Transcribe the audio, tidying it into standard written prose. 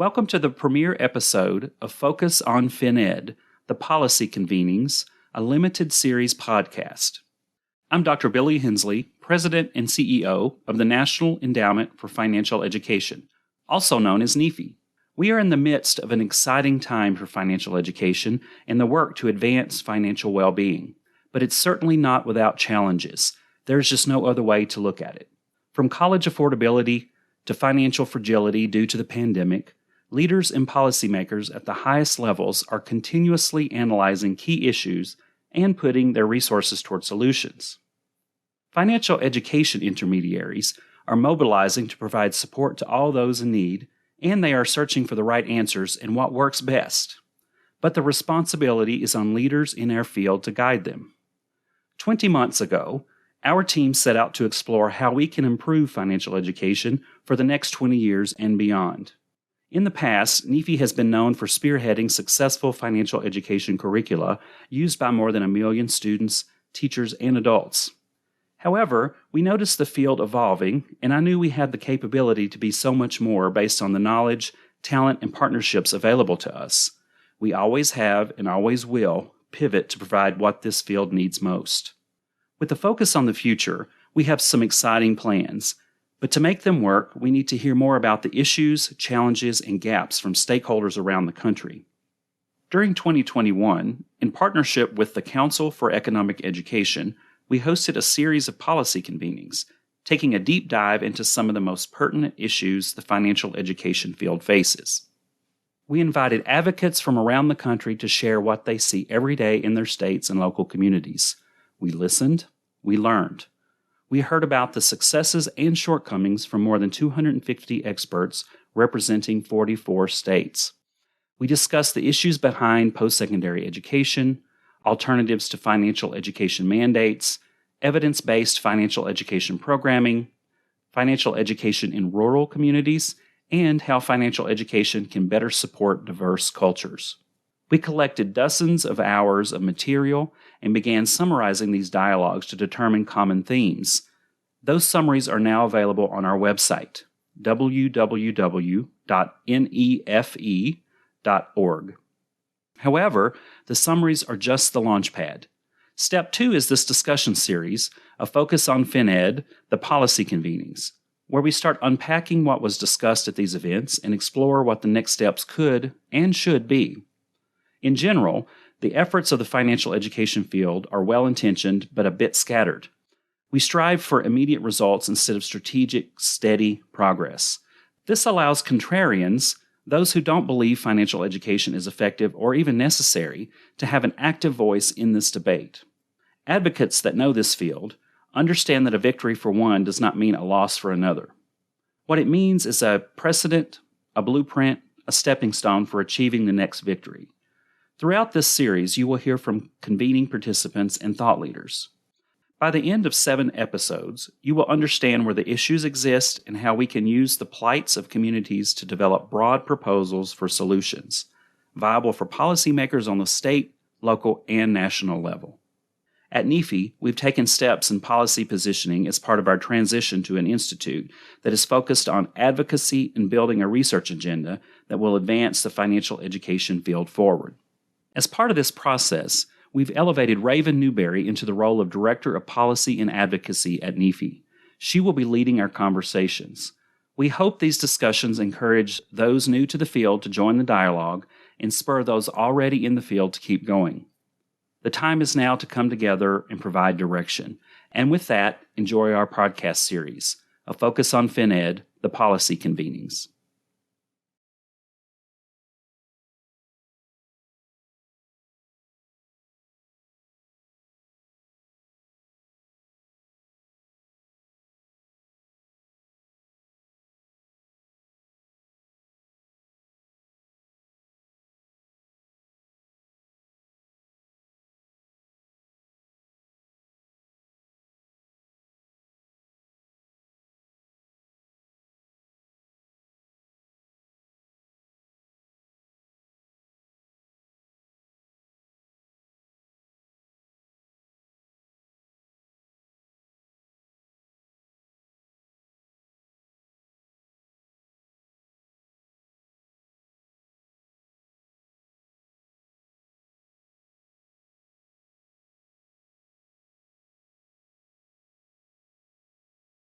Welcome to the premiere episode of Focus on FinEd, the Policy Convenings, a limited series podcast. I'm Dr. Billy Hensley, President and CEO of the National Endowment for Financial Education, also known as NEFE. We are in the midst of an exciting time for financial education and the work to advance financial well-being, but it's certainly not without challenges. There's just no other way to look at it. From college affordability to financial fragility due to the pandemic, leaders and policymakers at the highest levels are continuously analyzing key issues and putting their resources toward solutions. Financial education intermediaries are mobilizing to provide support to all those in need, and they are searching for the right answers and what works best. But the responsibility is on leaders in our field to guide them. 20 months ago, our team set out to explore how we can improve financial education for the next 20 years and beyond. In the past, NEFE has been known for spearheading successful financial education curricula used by more than 1 million students, teachers, and adults. However, we noticed the field evolving, and I knew we had the capability to be so much more based on the knowledge, talent, and partnerships available to us. We always have and always will pivot to provide what this field needs most. With the focus on the future, we have some exciting plans. But to make them work, we need to hear more about the issues, challenges, and gaps from stakeholders around the country. During 2021, in partnership with the Council for Economic Education, we hosted a series of policy convenings, taking a deep dive into some of the most pertinent issues the financial education field faces. We invited advocates from around the country to share what they see every day in their states and local communities. We listened, we learned. We heard about the successes and shortcomings from more than 250 experts representing 44 states. We discussed the issues behind post-secondary education, alternatives to financial education mandates, evidence-based financial education programming, financial education in rural communities, and how financial education can better support diverse cultures. We collected dozens of hours of material and began summarizing these dialogues to determine common themes. Those summaries are now available on our website, www.nefe.org. However, the summaries are just the launchpad. Step 2 is this discussion series, a focus on FinEd, the policy convenings, where we start unpacking what was discussed at these events and explore what the next steps could and should be. In general, the efforts of the financial education field are well-intentioned but a bit scattered. We strive for immediate results instead of strategic, steady progress. This allows contrarians, those who don't believe financial education is effective or even necessary, to have an active voice in this debate. Advocates that know this field understand that a victory for one does not mean a loss for another. What it means is a precedent, a blueprint, a stepping stone for achieving the next victory. Throughout this series, you will hear from convening participants and thought leaders. By the end of 7 episodes, you will understand where the issues exist and how we can use the plights of communities to develop broad proposals for solutions, viable for policymakers on the state, local, and national level. At NEFE, we've taken steps in policy positioning as part of our transition to an institute that is focused on advocacy and building a research agenda that will advance the financial education field forward. As part of this process, we've elevated Raven Newberry into the role of Director of Policy and Advocacy at NEFE. She will be leading our conversations. We hope these discussions encourage those new to the field to join the dialogue and spur those already in the field to keep going. The time is now to come together and provide direction. And with that, enjoy our podcast series, a focus on FinEd, the Policy Convenings.